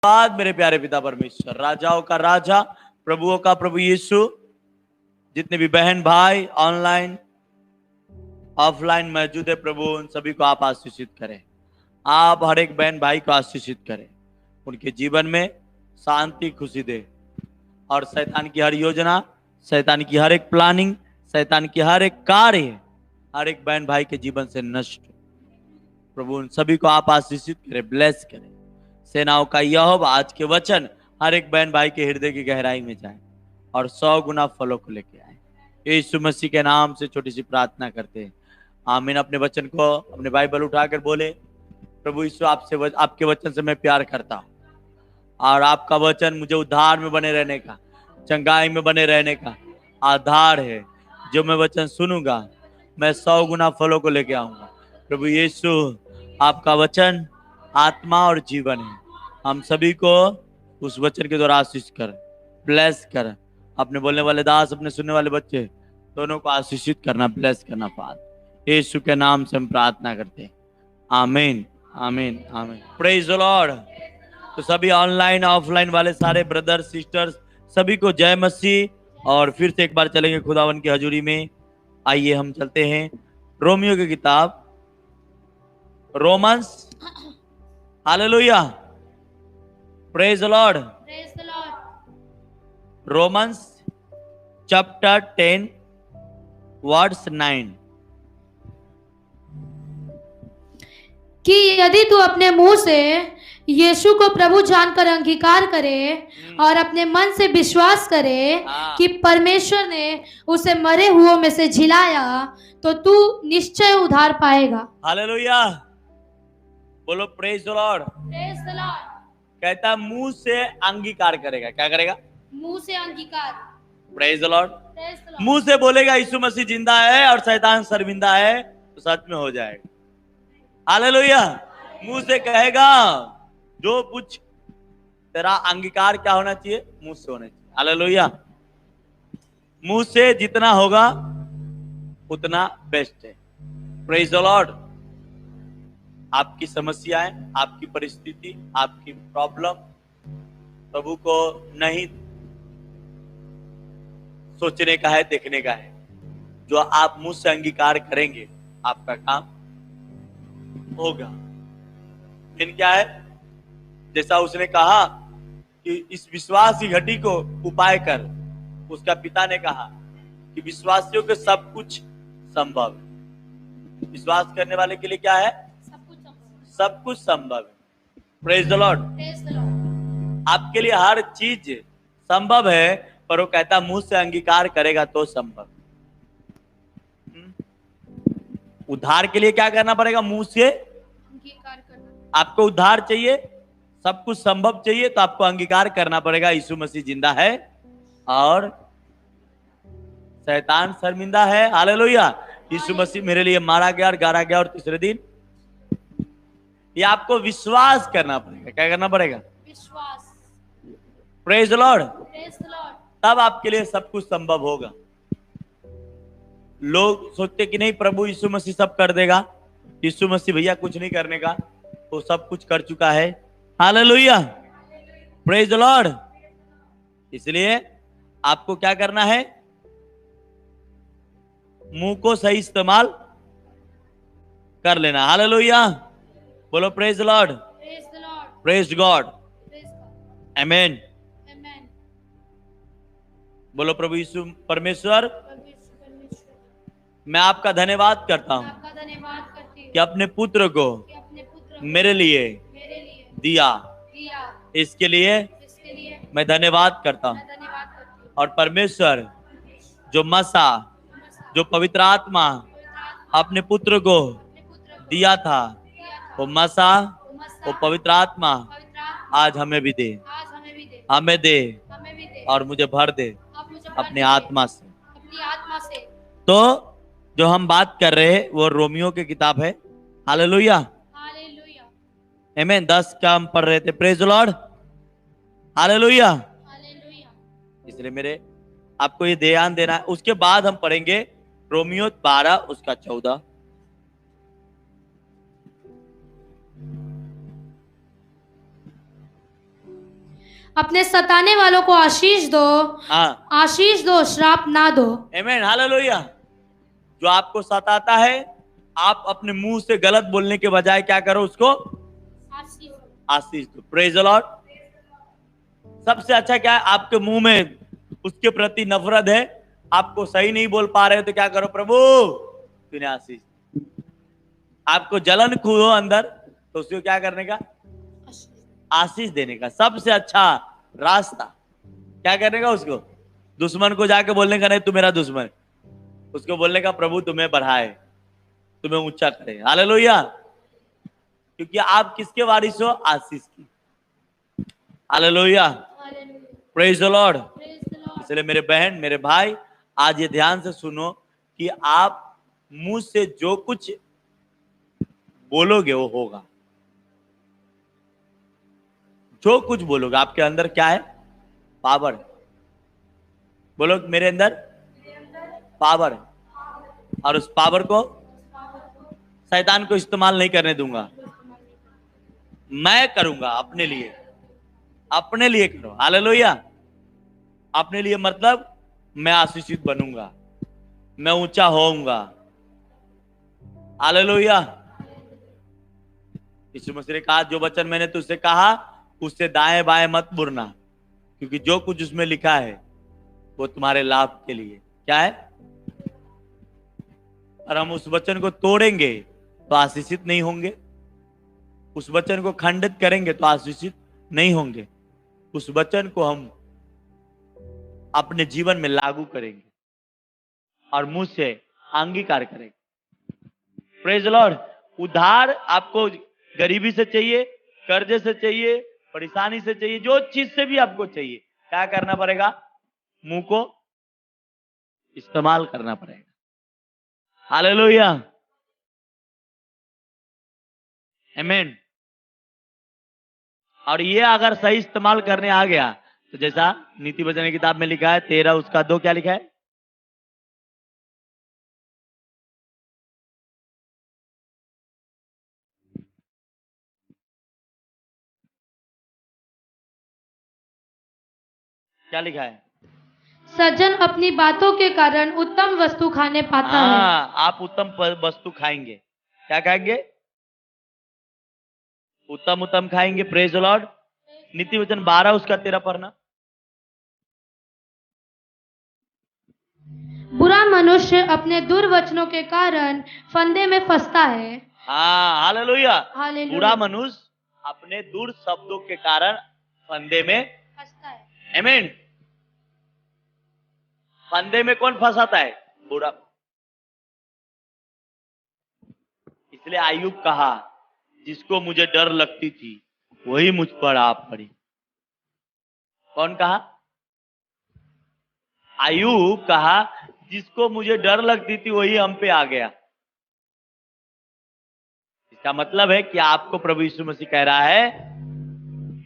धन्यवाद मेरे प्यारे पिता परमेश्वर, राजाओं का राजा, प्रभुओं का प्रभु यीशु। जितने भी बहन भाई ऑनलाइन ऑफलाइन मौजूद है प्रभु, उन सभी को आप आशीषित करें। आप हर एक बहन भाई को आशीषित करें, उनके जीवन में शांति खुशी दे, और शैतान की हर योजना, शैतान की हर एक प्लानिंग, शैतान की हर एक कार्य हर एक बहन भाई के जीवन से नष्ट हो। प्रभु उन सभी को आप आशीषित करें, ब्लेस करें। सेनाओं का यहोवा आज के वचन हर एक बहन भाई के हृदय की गहराई में जाए और 100 गुना फलों को लेके आए। यीशु मसीह के नाम से छोटी सी प्रार्थना करते हैं, आमीन। अपने वचन को अपने बाइबल उठाकर बोले, प्रभु यीशु आपसे आपके वचन से मैं प्यार करता हूँ, और आपका वचन मुझे उद्धार में बने रहने का, चंगाई में बने रहने का आधार है। जो मैं वचन सुनूंगा मैं 100 गुना फलों को लेके आऊंगा। प्रभु यीशु आपका वचन आत्मा और जीवन है। हम सभी को उस वचन के द्वारा आशीष कर, ब्लेस कर। अपने बोलने वाले दास, अपने सुनने वाले बच्चे दोनों को आशीषित करना, ब्लेस करना। फादर यीशु के नाम से हम प्रार्थना करते हैं, आमीन आमीन आमीन। Praise the Lord. तो सभी ऑनलाइन ऑफलाइन वाले सारे ब्रदर सिस्टर्स सभी को जय मसीह। और फिर से एक बार चलेंगे खुदावन की हजूरी में। आइए हम चलते हैं रोमियो की किताब, Romans. Hallelujah, praise the Lord. Romans chapter 10 verse 9। कि यदि तू अपने मुंह से यीशु को प्रभु जानकर अंगीकार करे और अपने मन से विश्वास करे कि परमेश्वर ने उसे मरे हुओं में से जिलाया, तो तू निश्चय उद्धार पाएगा। हालेलुया, बोलो praise the lord. Praise the Lord. कहता मुंह से अंगीकार करेगा। क्या करेगा? मुंह से अंगीकार। Praise the lord. Praise the Lord. मुंह से बोलेगा यीशु मसीह जिंदा है और शैतान शर्मिंदा है, तो सच में हो जाएगा। हालेलुया। मुंह से कहेगा, जो कुछ तेरा अंगीकार क्या होना चाहिए? मुंह से होना चाहिए। हालेलुया। मुंह से जितना होगा उतना बेस्ट है। Praise the Lord. आपकी समस्याएं, आपकी परिस्थिति, आपकी प्रॉब्लम प्रभु को नहीं सोचने का है, देखने का है। जो आप मुंह से अंगीकार करेंगे आपका काम होगा। लेकिन क्या है, जैसा उसने कहा कि इस विश्वास की घटी को उपाय कर, उसका पिता ने कहा कि विश्वासियों के सब कुछ संभव है। विश्वास करने वाले के लिए क्या है? सब कुछ संभव है। Praise the Lord. आपके लिए हर चीज संभव है, पर वो कहता मुंह से अंगीकार करेगा तो संभव। उद्धार के लिए क्या करना पड़ेगा? मुंह से अंगीकार करना। आपको उद्धार चाहिए, सब कुछ संभव चाहिए, तो आपको अंगीकार करना पड़ेगा यीशु मसीह जिंदा है और शैतान शर्मिंदा है। हालेलुया। यीशु मसीह मेरे लिए मारा गया और गाड़ा गया और तीसरे दिन। ये आपको विश्वास करना पड़ेगा। क्या करना पड़ेगा? विश्वास। Praise the lord. Praise the Lord. तब आपके लिए सब कुछ संभव होगा। लोग सोचते कि नहीं प्रभु यीशु मसीह सब कर देगा। यीशु मसीह भैया कुछ नहीं करने का, वो सब कुछ कर चुका है। Hallelujah, praise the Lord. इसलिए आपको क्या करना है? मुंह को सही इस्तेमाल कर लेना। हालेलुया, बोलो praise the lord. Praise God. Amen. बोलो प्रभु यीशु परमेश्वर, मैं आपका धन्यवाद करता हूं कि अपने पुत्र को मेरे लिए दिया। इसके लिए मैं धन्यवाद करता हूं। और परमेश्वर जो मसा, जो पवित्र आत्मा अपने पुत्र को दिया था, वो मसा, वो पवित्र आत्मा आज हमें भी दे, हमें दे और मुझे भर दे अपनी आत्मा से। तो जो हम बात कर रहे हैं वो रोमियो की किताब है। हालेलुया, आमीन। 10 का हम पढ़ रहे थे। Praise the Lord. हालेलुया। इसलिए मेरे आपको ये ध्यान देना है। उसके बाद हम पढ़ेंगे रोमियो 12 उसका 14। अपने सताने वालों को आशीष दो, हाँ, आशीष दो, श्राप ना दो। आमीन, हालेलुया। जो आपको सताता है, आप अपने मुंह से गलत बोलने के बजाय क्या करो, उसको आशीष दो। Praise the Lord. सबसे अच्छा क्या है, आपके मुंह में उसके प्रति नफरत है, आपको सही नहीं बोल पा रहे हो, तो क्या करो, प्रभु तूने आशीष। आपको जलन हो अंदर, तो उसको क्या करने का, आशीष देने का सबसे अच्छा रास्ता क्या करने का, उसको दुश्मन को जाके बोलने का नहीं तू मेरा दुश्मन, उसको बोलने का प्रभु तुम्हें बढ़ाए, तुम्हें ऊंचा करे। हालेलुया। क्योंकि आप किसके वारिस हो, आशीष की। Hallelujah, praise the Lord. इसलिए मेरे बहन, मेरे भाई, आज ये ध्यान से सुनो कि आप मुंह से जो कुछ बोलोगे वो होगा। जो कुछ बोलोगे, आपके अंदर क्या है, पावर। बोलो मेरे अंदर पावर है, और उस पावर को शैतान को इस्तेमाल नहीं करने दूंगा, मैं करूंगा अपने लिए। अपने लिए करो, हालेलुया। अपने लिए मतलब मैं आशीषित बनूंगा, मैं ऊंचा होऊंगा, हालेलुया। यीशु मसीह ने कहा, जो वचन मैंने तुझसे कहा उससे दाएं बाएं मत मुड़ना, क्योंकि जो कुछ उसमें लिखा है वो तुम्हारे लाभ के लिए क्या है। और हम उस वचन को तोड़ेंगे तो आशीषित नहीं होंगे, उस वचन को खंडित करेंगे तो आशीषित नहीं होंगे। उस वचन को हम अपने जीवन में लागू करेंगे और मुंह से अंगीकार करेंगे। Praise the Lord. उधार आपको गरीबी से चाहिए, कर्जे से चाहिए, परेशानी से चाहिए, जो चीज से भी आपको चाहिए, क्या करना पड़ेगा, मुंह को इस्तेमाल करना पड़ेगा। हालेलुया, आमीन। और ये अगर सही इस्तेमाल करने आ गया तो जैसा नीति वचन की किताब में लिखा है 13 उसका 2 क्या लिखा है, क्या लिखा है, सज्जन अपनी बातों के कारण उत्तम वस्तु खाने पाता है। हाँ, आप उत्तम वस्तु खाएंगे। क्या खाएंगे, उत्तम उत्तम खाएंगे। Praise the Lord. नीति वचन 12 उसका 13 पढ़ना। बुरा मनुष्य अपने दुर्वचनों के कारण फंदे में फंसता है। हाँ, हालेलुया। हालेलुया। बुरा मनुष्य अपने दूर शब्दों के कारण फंदे में फंसता है, आमीन। फंदे में कौन फंसाता है, बुरा। इसलिए आयुब कहा, जिसको मुझे डर लगती थी वही मुझ पर आ पड़ी। कौन कहा, आयुब कहा, जिसको मुझे डर लगती थी वही हम पे आ गया। इसका मतलब है कि आपको प्रभु यीशु मसीह कह रहा है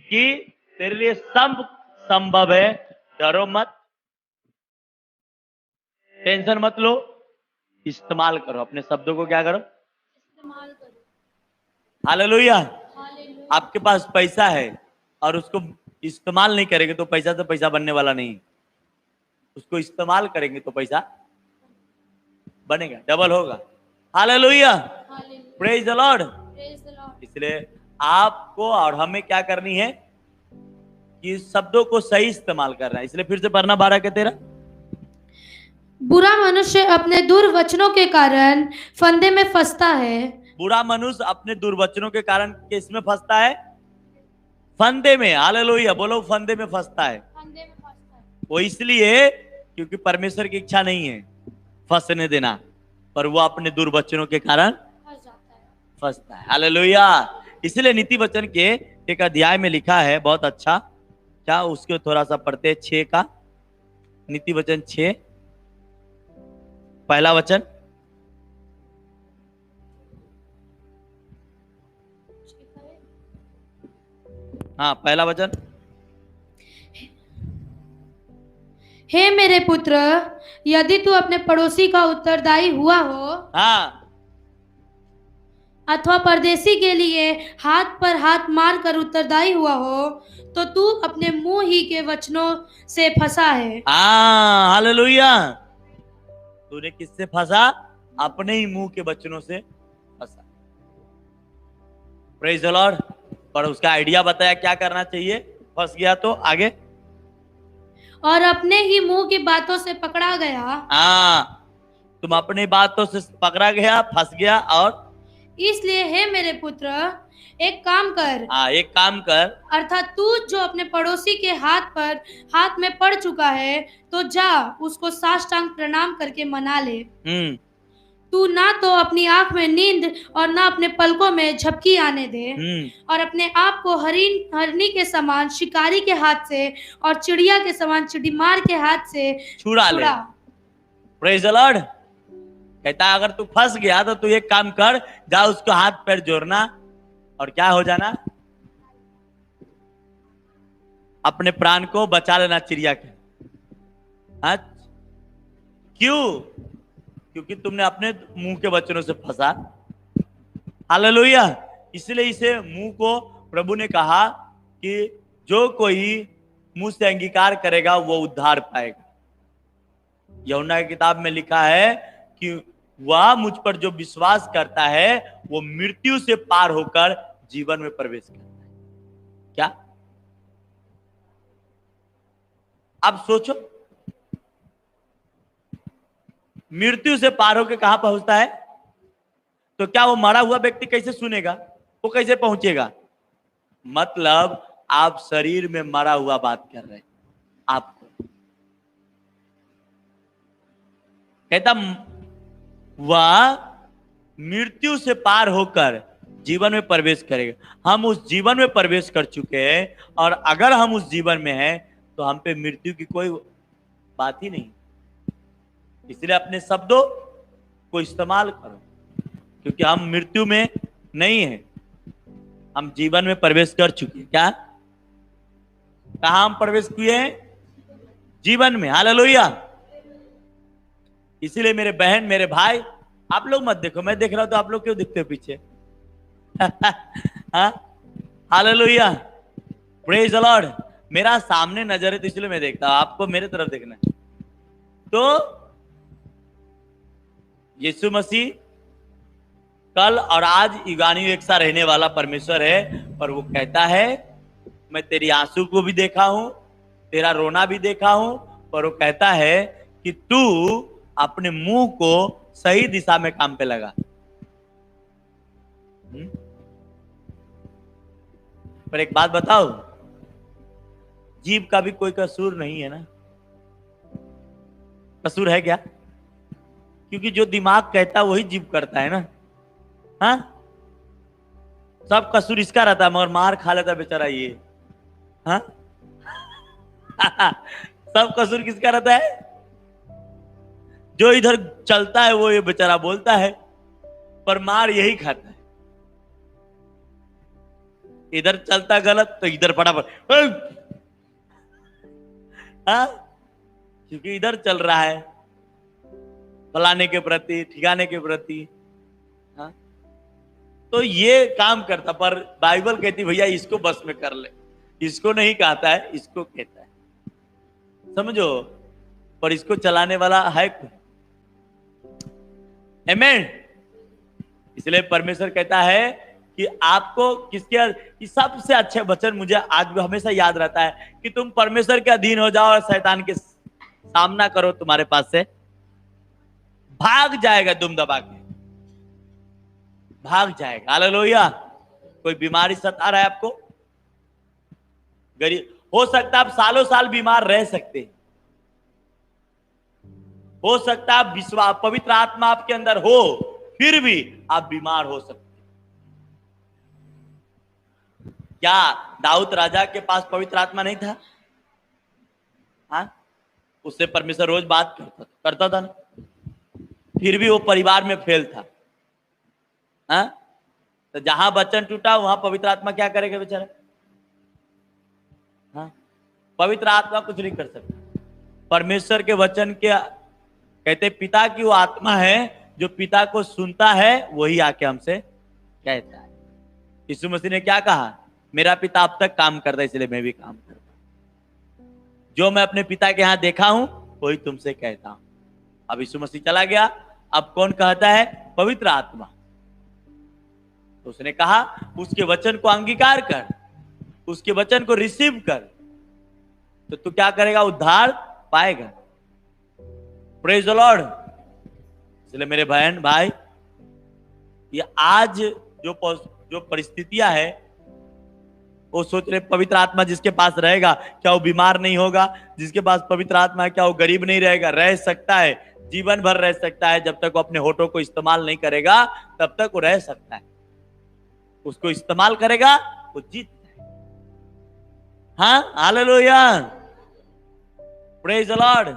कि तेरे लिए सब संभव है, डरो मत, टेंशन मत लो, इस्तेमाल करो अपने शब्दों को, क्या करो, इस्तेमाल करो। हालेलुया। हालेलुया। आपके पास पैसा है और उसको इस्तेमाल नहीं करेंगे तो पैसा से पैसा बनने वाला नहीं, उसको इस्तेमाल करेंगे तो पैसा बनेगा, डबल होगा। Hallelujah, praise the Lord. इसलिए आपको और हमें क्या करनी है कि शब्दों को सही इस्तेमाल करना है। इसलिए फिर से पढ़ना 12 के 13। बुरा मनुष्य अपने दुर्वचनों के कारण फंदे में फंसता है। बुरा मनुष्य अपने दुर्वचनों के कारण किसमें फंसता है, फंदे में। हालेलुया, बोलो फंदे में फंसता है। वो इसलिए क्योंकि परमेश्वर की इच्छा नहीं है फंसने देना, पर वो अपने दुर्वचनों के कारण फंसता है। हालेलुया। इसलिए नीति वचन के एक अध्याय में लिखा है, बहुत अच्छा, क्या उसको थोड़ा सा पढ़ते, 6 का, नीति वचन 6 पहला वचन। हाँ, पहला वचन। हे मेरे पुत्र, यदि तू अपने पड़ोसी का उत्तरदायी हुआ हो, हाँ, अथवा परदेशी के लिए हाथ पर हाथ मार कर उत्तरदायी हुआ हो, तो तू अपने मुंह ही के वचनों से फंसा है। हाँ, हालेलुया। तूने किससे फंसा? अपने ही मुंह के वचनों से फंसा। Praise the Lord. पर उसका आइडिया बताया क्या करना चाहिए, फंस गया तो आगे। और अपने ही मुंह की बातों से पकड़ा गया। हाँ, तुम अपनी बातों से पकड़ा गया, फंस गया। और इसलिए हे मेरे पुत्र, एक काम कर, एक काम कर, अर्थात तू जो अपने पड़ोसी के हाथ में पड़ चुका है, तो जा उसको साष्टांग प्रणाम करके मना ले। तू ना तो अपनी आंख में नींद और ना अपने पलकों में झपकी आने दे, और अपने आप को हरनी के समान शिकारी के हाथ से और चिड़िया के समान चिड़ीमार के हाथ से छुड़ा ले। Praise the Lord. कहता अगर तू फंस गया तो तू एक काम कर, जा उसको हाथ पैर जोड़ना और क्या हो जाना, अपने प्राण को बचा लेना चिड़िया के। क्यों? क्योंकि तुमने अपने मुंह के वचनों से फंसा। हालेलुया। इसलिए इसे मुंह को प्रभु ने कहा कि जो कोई मुंह से अंगीकार करेगा वो उद्धार पाएगा। यूहन्ना की किताब में लिखा है कि वह मुझ पर जो विश्वास करता है वो मृत्यु से पार होकर जीवन में प्रवेश करता है। क्या अब सोचो, मृत्यु से पार होकर कहां पहुंचता है? तो क्या वो मरा हुआ व्यक्ति कैसे सुनेगा? वो कैसे पहुंचेगा? मतलब आप शरीर में मरा हुआ बात कर रहे हैं। आपको कहता वह मृत्यु से पार होकर जीवन में प्रवेश करेगा। हम उस जीवन में प्रवेश कर चुके हैं, और अगर हम उस जीवन में हैं तो हम पे मृत्यु की कोई बात ही नहीं। इसलिए अपने शब्दों को इस्तेमाल करो, क्योंकि हम मृत्यु में नहीं है, हम जीवन में प्रवेश कर चुके हैं। क्या? कहां हम प्रवेश किए हैं? जीवन में। हालेलुया। इसीलिए मेरे बहन, मेरे भाई, आप लोग मत देखो, मैं देख रहा हूं तो आप लोग क्यों दिखते हो पीछे? हालेलुया। Praise the Lord. मेरा सामने नजर है तो इसलिए मैं देखता हूं, आपको मेरे तरफ देखना है। तो यीशु मसीह कल और आज युगानुयुग एक सा रहने वाला परमेश्वर है। पर वो कहता है मैं तेरी आंसू को भी देखा हूं, तेरा रोना भी देखा हूं, पर वो कहता है कि तू अपने मुंह को सही दिशा में काम पे लगा। पर एक बात बताओ, जीव का भी कोई कसूर नहीं है ना? कसूर है क्या? क्योंकि जो दिमाग कहता है वही जीव करता है ना। हाँ, सब कसूर इसका रहता है, मगर मार खा लेता बेचारा ये। हाँ सब कसूर किसका रहता है? जो इधर चलता है वो ये बेचारा बोलता है, पर मार यही खाता है। इधर चलता गलत तो इधर फटाफट, हाँ, क्योंकि इधर चल रहा है फलाने के प्रति, ठिकाने के प्रति। हाँ, तो ये काम करता। पर बाइबल कहती भैया इसको बस में कर ले। इसको नहीं कहता है, इसको कहता है, समझो। पर इसको चलाने वाला है कौन? आमीन। इसलिए परमेश्वर कहता है कि आपको किसके सबसे अच्छे वचन मुझे आज भी हमेशा याद रहता है कि तुम परमेश्वर के अधीन हो जाओ और शैतान के सामना करो, तुम्हारे पास से भाग जाएगा, दुम दबा के भाग जाएगा। हालेलुया। कोई बीमारी सता रहा है आपको, गरीब हो सकता है, आप सालों साल बीमार रह सकते हैं। हो सकता है आप विश्वास, पवित्र आत्मा आपके अंदर हो, फिर भी आप बीमार हो सकते हैं। क्या दाऊद राजा के पास पवित्र आत्मा नहीं था? हाँ, उससे परमेश्वर रोज बात करता था ना, फिर भी वो परिवार में फेल था। हाँ, तो जहां वचन टूटा वहां पवित्र आत्मा क्या करेगा बेचारा? हाँ, पवित्र आत्मा कुछ नहीं कर सकता। परमेश्वर के वचन के कहते पिता की वो आत्मा है जो पिता को सुनता है, वही आके हमसे कहता है। यीशु मसीह ने क्या कहा? मेरा पिता अब तक काम करता है, इसलिए मैं भी काम करता हूं। जो मैं अपने पिता के यहां देखा हूं वही तुमसे कहता हूं। अब यीशु मसीह चला गया, अब कौन कहता है? पवित्र आत्मा। तो उसने कहा उसके वचन को अंगीकार कर, उसके वचन को रिसीव कर, तो तू क्या करेगा? उद्धार पाएगा। Praise the Lord. इसलिए मेरे बहन भाई, ये आज जो परिस्थितियां है, वो सोच रहे पवित्र आत्मा जिसके पास रहेगा क्या वो बीमार नहीं होगा? जिसके पास पवित्र आत्मा है क्या वो गरीब नहीं रहेगा? रह सकता है, जीवन भर रह सकता है। जब तक वो अपने होठों को इस्तेमाल नहीं करेगा तब तक वो रह सकता है। उसको इस्तेमाल करेगा वो जीत जाएगा। हाँ, हालेलुया, प्रेज द लॉर्ड।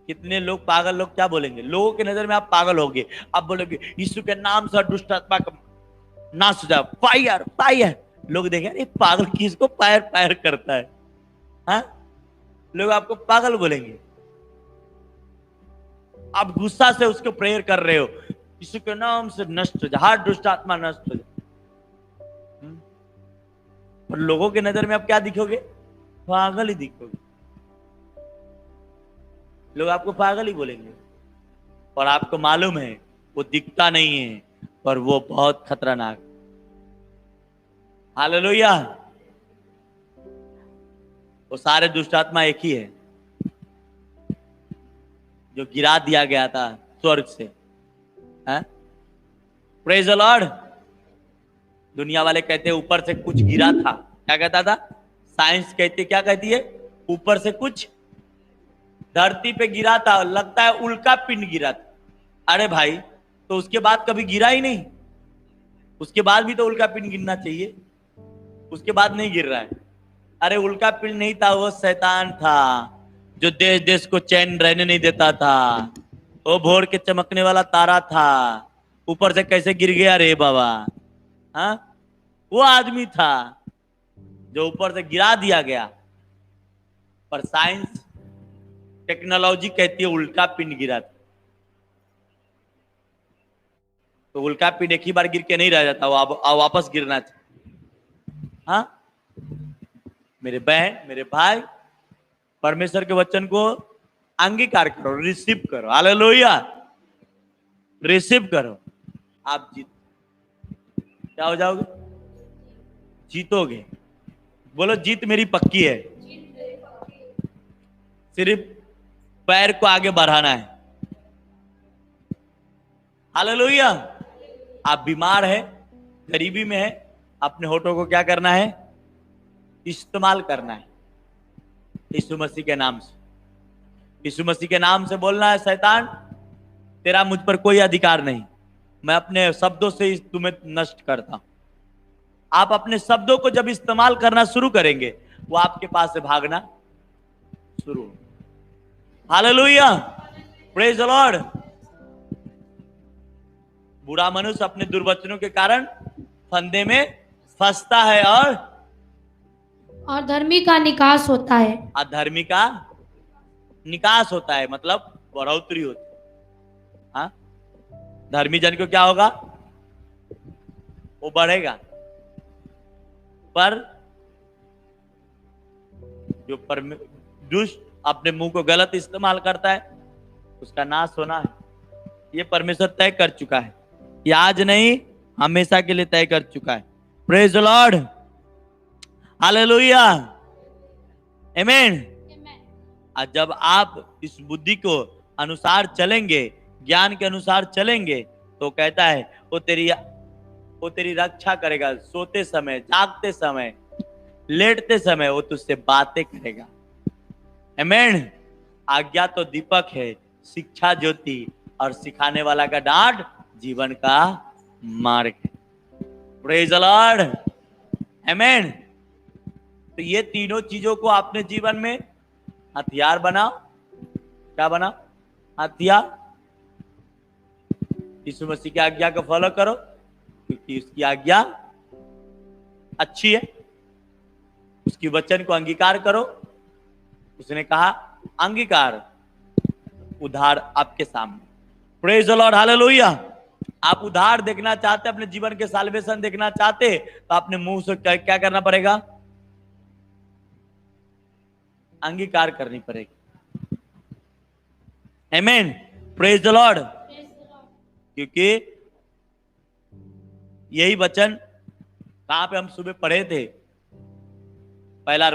कितने लोग, पागल लोग क्या बोलेंगे? लोगों की नजर में आप पागल होगे। आप बोलोगे यीशु के नाम से दुष्ट आत्मा का नाश हो जाए, फायर फायर। लोग देखें ये पागल किसको फायर फायर करता है? हाँ, लोग आपको पागल बोलेंगे। आप गुस्सा से उसको प्रेयर कर रहे हो, यीशु के नाम से नष्ट हो जाए, हर दुष्ट आत्मा नष्ट हो जाए। और लोगों की नजर में आप क्या दिखोगे? पागल ही दिखोगे। लोग आपको पागल ही बोलेंगे, और आपको मालूम है वो दिखता नहीं है, पर वो बहुत खतरनाक। हालेलुया। वो सारे दुष्ट आत्मा एक ही है जो गिरा दिया गया था स्वर्ग से। Praise the Lord. दुनिया वाले कहते हैं ऊपर से कुछ गिरा था। क्या कहता था? साइंस कहती क्या कहती है? ऊपर से कुछ धरती पे गिरा था, लगता है उल्का पिंड गिरा था। अरे भाई, तो उसके बाद कभी गिरा ही नहीं? उसके बाद भी तो उल्का पिंड गिरना चाहिए, उसके बाद नहीं गिर रहा है। अरे उल्का पिंड नहीं था, वो शैतान था जो देश देश को चैन रहने नहीं देता था। वो भोर के चमकने वाला तारा था, ऊपर से कैसे गिर गया रे बाबा? हाँ, वो आदमी था जो ऊपर से गिरा दिया गया। पर साइंस टेक्नोलॉजी कहती है उल्का पिंड गिरा था। तो उल्का पिंड एक ही बार गिर के नहीं रह जाता, वो वापस गिरना चाहिए। हाँ मेरे बहन, मेरे भाई, परमेश्वर के वचन को अंगीकार करो, रिसीव करो। हालेलुया, रिसीव करो। आप जीत क्या हो जाओगे? जीतोगे। बोलो जीत मेरी पक्की है, सिर्फ पैर को आगे बढ़ाना है। हालेलुया। आप बीमार है, गरीबी में है, अपने होठों को क्या करना है? इस्तेमाल करना है यीशु मसीह के नाम से। यीशु मसीह के नाम से बोलना है, शैतान तेरा मुझ पर कोई अधिकार नहीं, मैं अपने शब्दों से तुम्हें नष्ट करता हूं। आप अपने शब्दों को जब इस्तेमाल करना शुरू करेंगे, वो आपके पास से भागना शुरू हो। Hallelujah, praise the Lord. बुरा मनुष्य अपने दुर्वचनों के कारण फंदे में फंसता है, और धर्मी का निकास होता है। अधर्मी का निकास होता है, मतलब बढ़ोतरी होती है। हाँ, धर्मी जन को क्या होगा? वो बढ़ेगा। पर जो दुष्ट अपने मुंह को गलत इस्तेमाल करता है, उसका नाश होना है। ये परमेश्वर तय कर चुका है, ये आज नहीं हमेशा के लिए तय कर चुका है। प्रेज द लॉर्ड, हालेलुया, आमीन। और जब आप इस बुद्धि को अनुसार चलेंगे, ज्ञान के अनुसार चलेंगे, तो कहता है वो तेरी रक्षा करेगा। सोते समय, जागते समय, लेटते समय वो तुझसे बातें करेगा। आमीन। आज्ञा तो दीपक है, शिक्षा ज्योति, और सिखाने वाला का डांट जीवन का मार्ग है। प्रेज द लॉर्ड, आमीन। तो ये तीनों चीजों को अपने जीवन में हथियार बनाओ। क्या बनाओ? हथियार। यीशु मसीह की आज्ञा को फॉलो करो, क्योंकि उसकी आज्ञा अच्छी है। उसकी वचन को अंगीकार करो। उसने कहा अंगीकार, उधार आपके सामने। Praise the Lord, hallelujah. आप उधार देखना चाहते, अपने जीवन के साल्वेशन देखना चाहते, तो अपने मुंह से क्या करना पड़ेगा? अंगीकार करनी पड़ेगी। आमीन, प्रेज द लॉर्ड। क्योंकि यही वचन कहां पे हम सुबह पढ़े थे? पहला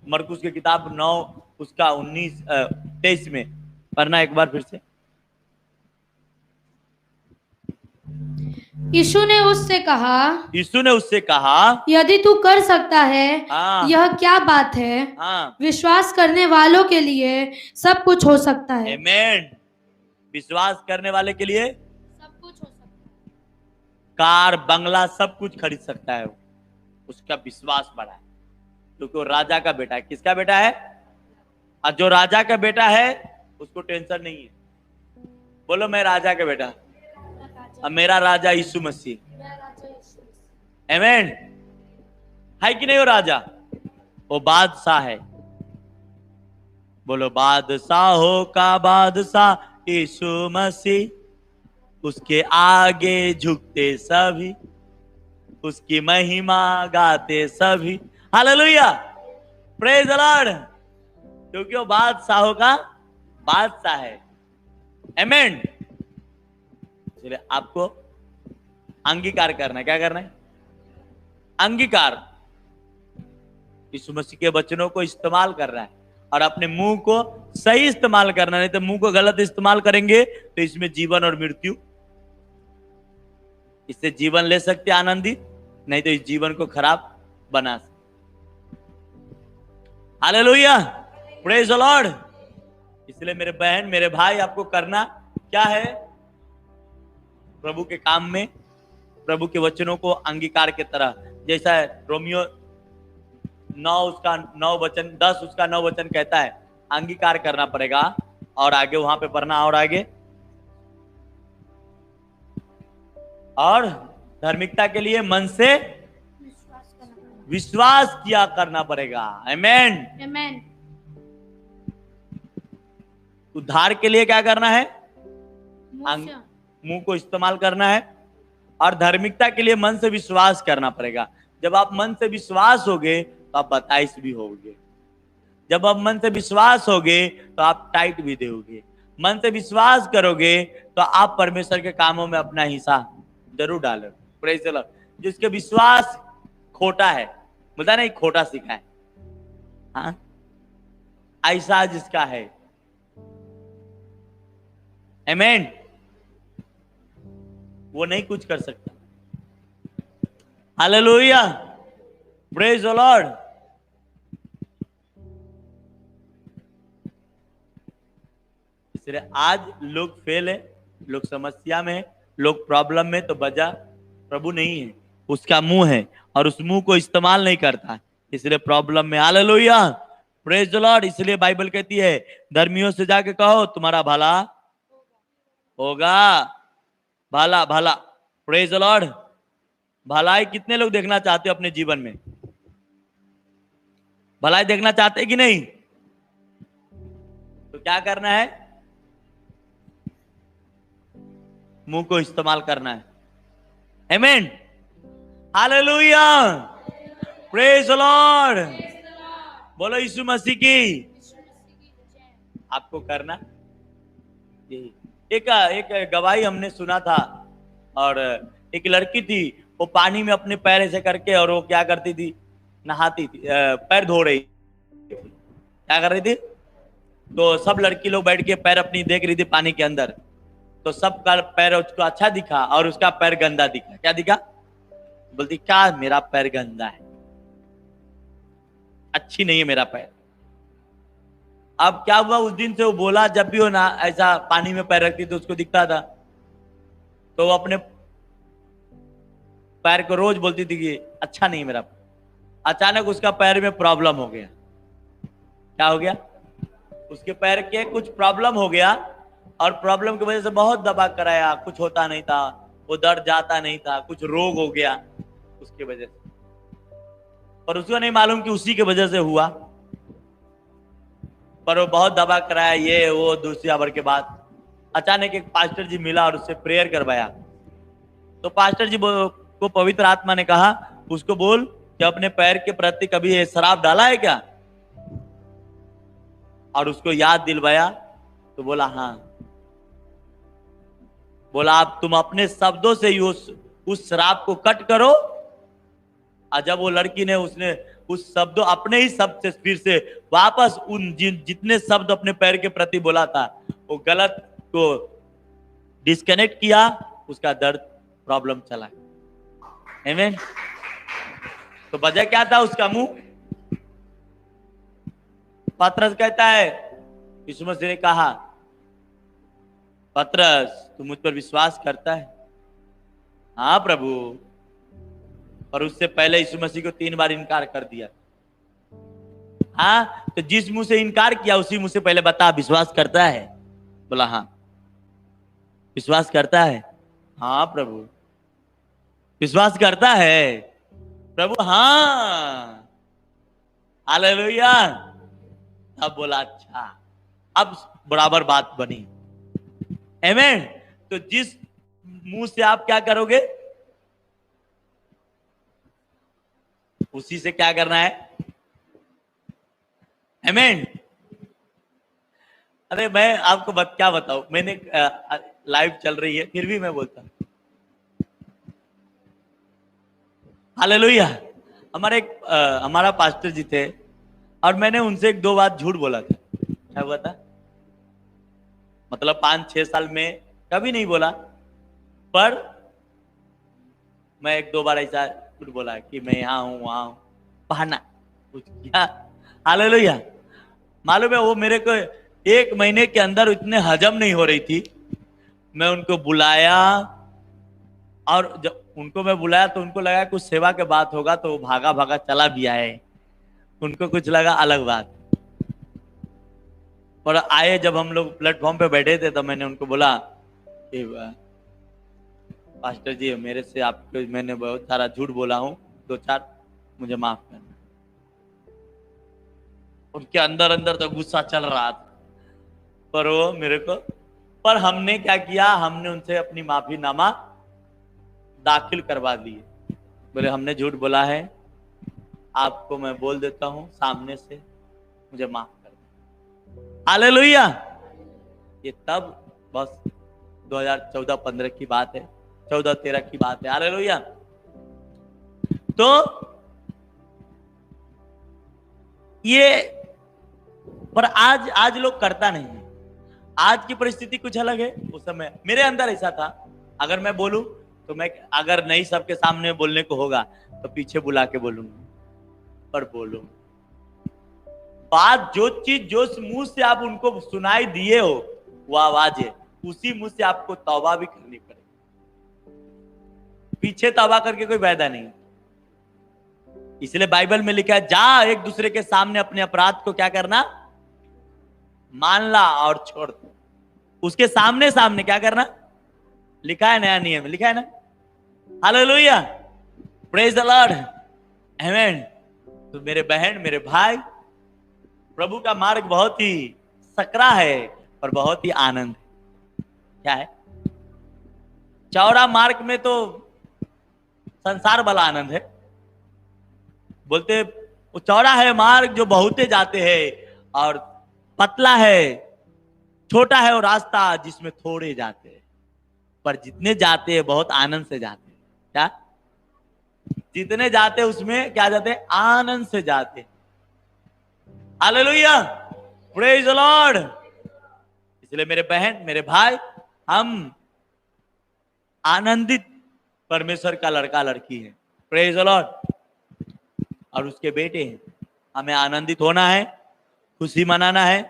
मरकुस की किताब 9 उसका 23 में पढ़ना एक बार फिर से। यीशु ने उससे कहा, यदि तू कर सकता है, हाँ, यह क्या बात है? हाँ, विश्वास करने वालों के लिए सब कुछ हो सकता है। आमीन। विश्वास करने वाले के लिए सब कुछ हो सकता है। कार बंगला सब कुछ खरीद सकता है, उसका विश्वास बड़ा है, क्योंकि वो राजा का बेटा है। किसका बेटा है? और जो राजा का बेटा है उसको टेंशन नहीं है। बोलो मैं राजा का बेटा, और मेरा राजा यीशु मसीह। आमीन। है कि नहीं? वो राजा, वो बादशाह है। बोलो बादशाहों का बादशाह यीशु मसीह, उसके आगे झुकते सभी, उसकी महिमा गाते सभी। Hallelujah, praise the Lord. क्योंकि वो बादशाहों का बादशाह है। आमीन। इसलिए आपको अंगीकार करना है। क्या करना है? अंगीकार। यीशु मसीह के वचनों को इस्तेमाल करना है और अपने मुंह को सही इस्तेमाल करना, नहीं तो मुंह को गलत इस्तेमाल करेंगे तो इसमें जीवन और मृत्यु। इससे जीवन ले सकते आनंदित, नहीं तो इस जीवन को खराब बना सकते। Hallelujah, praise the Lord. इसलिए मेरे बहन मेरे भाई, आपको करना क्या है? प्रभु के काम में प्रभु के वचनों को अंगीकार के तरह, जैसा रोमियो 9 उसका 9 वचन 10 उसका 9 वचन कहता है, अंगीकार करना पड़ेगा। और आगे वहां पे पढ़ना, और आगे, और धार्मिकता के लिए मन से विश्वास किया करना पड़ेगा। आमीन, आमीन। उद्धार के लिए क्या करना है? मुंह को इस्तेमाल करना है। और धार्मिकता के लिए मन से विश्वास करना पड़ेगा। जब आप मन से विश्वास होगे तो आप 22 भी होगे। जब आप मन से विश्वास होगे तो आप टाइट भी दोगे। मन से विश्वास करोगे तो आप परमेश्वर के कामों में अपना हिस्सा जरूर डालोगे। Praise the Lord. जिसके विश्वास खोटा है, बोलता नहीं खोटा सीखा है, हाँ, ऐसा जिसका है, आमीन, वो नहीं कुछ कर सकता। Hallelujah, praise the Lord. इसलिए आज लोग फेल है, लोग समस्या में है, लोग प्रॉब्लम में, तो वजह प्रभु नहीं है, उसका मुंह है, और उस मुंह को इस्तेमाल नहीं करता, इसलिए प्रॉब्लम में। Hallelujah, praise the Lord. इसलिए बाइबल कहती है, धर्मियों से जाके कहो तुम्हारा भला होगा। भला भला, प्रेज द लॉर्ड। भलाई कितने लोग देखना चाहते हो अपने जीवन में? भलाई देखना चाहते हैं कि नहीं? तो क्या करना है? मुंह को इस्तेमाल करना है। आमीन, हालेलुया, प्रेज द लॉर्ड। बोलो यीशु मसीह की। आपको करना यही। एक गवाही हमने सुना था, और एक लड़की थी, वो पानी में अपने पैर ऐसे करके, और वो क्या करती थी? नहाती थी, पैर धो रही थी। क्या कर रही थी? तो सब लड़की लोग बैठ के पैर अपनी देख रही थी पानी के अंदर। तो सबका पैर उसको अच्छा दिखा और उसका पैर गंदा दिखा। क्या दिखा? बोलती क्या मेरा पैर गंदा है, अच्छी नहीं है मेरा पैर। अब क्या हुआ, उस दिन से वो बोला, जब भी वो ना ऐसा पानी में पैर रखती तो उसको दिखता था, तो वो अपने पैर को रोज बोलती थी कि अच्छा नहीं मेरा पैर। अचानक उसका पैर में प्रॉब्लम हो गया। क्या हो गया? उसके पैर के कुछ प्रॉब्लम हो गया, और प्रॉब्लम की वजह से बहुत दवा कराया, कुछ होता नहीं था, वो दर्द जाता नहीं था, कुछ रोग हो गया उसकी वजह से, पर उसको नहीं मालूम कि उसी की वजह से हुआ। पर वो बहुत दवा कराया, ये वो, दूसरी आवर के बाद अचानक एक पास्टर जी मिला और उससे प्रेयर करवाया। तो पास्टर जी को पवित्र आत्मा ने कहा, उसको बोल कि अपने पैर के प्रति कभी ये शराब डाला है क्या? और उसको याद दिलवाया तो बोला हाँ। बोला अब तुम अपने शब्दों से ही उस शराब को कट करो। और जब वो लड़की ने उसने उस शब्दों अपने ही शब्द से फिर से वापस उन जितने शब्द अपने पैर के प्रति बोला था वो गलत को डिस्कनेक्ट किया, उसका दर्द प्रॉब्लम चला। आमीन। तो वजह क्या था? उसका मुंह। पतरस कहता है, यीशु मसीह ने कहा, पतरस तू मुझ पर विश्वास करता है? हाँ प्रभु। और उससे पहले यीशु मसीह को 3 बार इनकार कर दिया। हाँ, तो जिस मुंह से इनकार किया उसी मुंह से पहले बता, विश्वास करता है? बोला हाँ। विश्वास करता है? हाँ प्रभु। विश्वास करता है? प्रभु हाँ। हालेलुया। अब बोला अच्छा, अब बराबर बात बनी। आमीन। तो जिस मुंह से आप क्या करोगे उसी से क्या करना है। आमीन। अरे मैं आपको क्या बताऊं, मैंने लाइव चल रही है फिर भी मैं बोलता हूं। हालेलुया। हमारा पास्टर जी थे और मैंने उनसे 1-2 बार झूठ बोला था। क्या हुआ था? मतलब 5-6 साल में कभी नहीं बोला, पर मैं 1-2 बार ऐसा झूठ बोला कि मैं यहाँ हूं वहां हूं, बहाना कुछ किया। हालेलुया। मालूम है वो मेरे को 1 महीने के अंदर इतने हजम नहीं हो रही थी। मैं उनको बुलाया और जब उनको मैं बुलाया तो उनको लगा कुछ सेवा के बात होगा, तो वो भागा भागा चला भी आए। उनको कुछ लगा अलग बात। और आए जब हम लोग प्लेटफॉर्म पे बैठे थे तो मैंने उनको बोला कि पास्टर जी मेरे से आपको मैंने बहुत सारा झूठ बोला हूं, 2-4, मुझे माफ करना। उनके अंदर अंदर तो गुस्सा चल रहा था, पर वो मेरे को, पर हमने क्या किया, हमने उनसे अपनी माफीनामा दाखिल करवा दिए। बोले हमने झूठ बोला है, आपको मैं बोल देता हूं सामने से, मुझे माफ कर दो। हालेलुया। ये तब बस 2014-15 की बात है, 14-13 की बात है। हालेलुया। तो ये पर आज लोग करता नहीं है। आज की परिस्थिति कुछ अलग है। उस समय मेरे अंदर ऐसा था, अगर मैं बोलूं तो मैं, अगर नहीं सबके सामने बोलने को होगा तो पीछे बुला के बोलूंगा, पर बोलूं बात, जो चीज जो मुंह से आप उनको सुनाई दिए हो वो आवाज है, उसी मुंह से आपको तौबा भी करनी पड़ेगी। पीछे तौबा करके कोई फायदा नहीं। इसलिए बाइबल में लिखा है, जा एक दूसरे के सामने अपने अपराध को क्या करना, मान ला और छोड़ दो। उसके सामने सामने क्या करना लिखा है, नया नियम लिखा है ना। हालेलुया। Praise the Lord. आमीन। तो मेरे बहन मेरे भाई, प्रभु का मार्ग बहुत ही सकरा है और बहुत ही आनंद है। क्या है? चौड़ा मार्ग में तो संसार वाला आनंद है। बोलते वो चौड़ा है मार्ग जो बहुते जाते हैं, और पतला है, छोटा है वो रास्ता जिसमें थोड़े जाते हैं, पर जितने जाते हैं बहुत आनंद से जाते हैं। क्या? जितने जाते हैं उसमें क्या जाते हैं, आनंद से जाते हैं। हालेलुया। Praise the Lord. इसलिए मेरे बहन मेरे भाई, हम आनंदित परमेश्वर का लड़का लड़की है। Praise the Lord. और उसके बेटे हैं। हमें आनंदित होना है, खुशी मनाना है।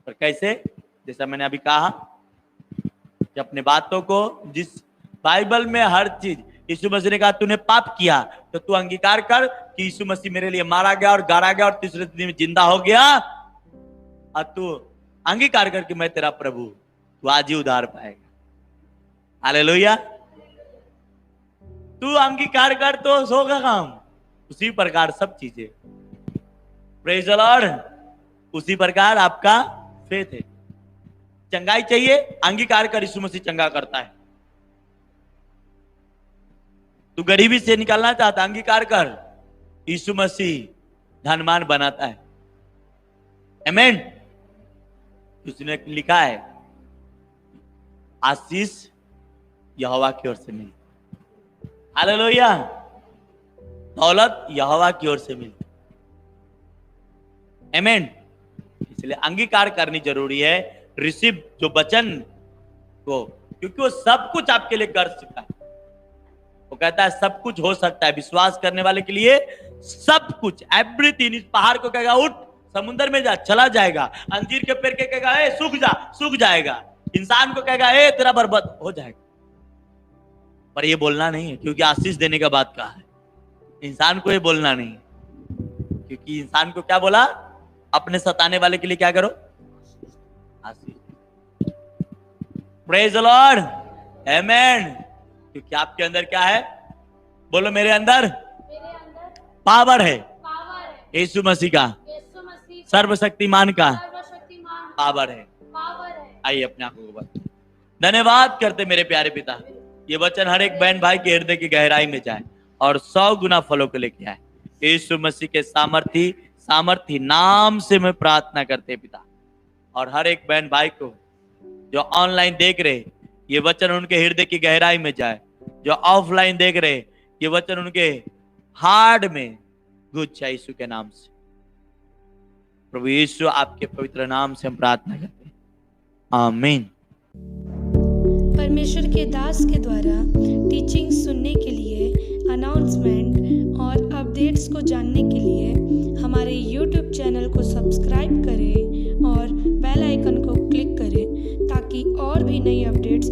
पर कैसे? जैसा मैंने अभी कहा कि अपने बातों को, जिस बाइबल में हर चीज, यीशु मसीह ने कहा तूने पाप किया तो तू अंगीकार कर कि यीशु मसीह मेरे लिए मारा गया और गाड़ा गया और तीसरे दिन में जिंदा हो गया, और तू अंगीकार कर कि मैं तेरा प्रभु, तू आज ही उद्धार पाएगा। हालेलुया। तू अंगीकार कर तो होगा काम। उसी प्रकार सब चीजें, प्रेज द लॉर्ड, उसी प्रकार आपका फेथ है। चंगाई चाहिए, अंगीकार कर, यीशु मसीह चंगा करता है। तू गरीबी से निकलना चाहता, अंगीकार कर, यीशु मसीह धनवान बनाता है। आमीन। उसने लिखा है आशीष यहोवा की ओर से मिलती, हालेलुया। दौलत यहोवा की ओर से मिलती, आमीन। इसलिए अंगीकार करनी जरूरी है, रिसीव जो वचन को, क्योंकि वो सब कुछ आपके लिए कर सकता है। वो कहता है सब कुछ हो सकता है विश्वास करने वाले के लिए, सब कुछ, एवरीथिंग। इस पहाड़ को कहेगा उठ समुद्र में जा, चला जाएगा। अंजीर के पेड़ के कहेगा ए सूख जा, सूख जाएगा। इंसान को कहेगा ए तेरा बर्बाद हो जाएगा। पर ये बोलना नहीं है, क्योंकि आशीष देने का बात कहा है। इंसान को ये बोलना नहीं, क्योंकि इंसान को क्या बोला, अपने सताने वाले के लिए क्या करो, आशीष। प्रेज द लॉर्ड, आमेन। क्योंकि आपके अंदर क्या है, बोलो मेरे अंदर पावर है, यीशु मसीह का, सर्वशक्तिमान का पावर है। आइए अपने आप को बताओ। धन्यवाद करते मेरे प्यारे पिता, ये वचन हर एक बहन भाई के हृदय की गहराई में जाए और 100 गुना फलों को लेके आए। यीशु मसीह के सामर्थी नाम से मैं प्रार्थना करते पिता। और हर एक बहन भाई को जो ऑनलाइन देख रहे, ये वचन उनके हृदय की गहराई में जाए। जो ऑफलाइन देख रहे, ये वचन उनके हार्ट में घुस जाए यीशु के नाम से। प्रभु यीशु आपके पवित्र नाम से हम प्रार्थना करते हैं, आमीन। परमेश्वर के दास के द्वारा टीचिंग सुनने के लिए, अनाउंसमेंट और अपडेट्स को जानने के लिए हमारे YouTube चैनल को सब्सक्राइब करें और बेल आइकन को क्लिक करें, ताकि और भी नई अपडेट्स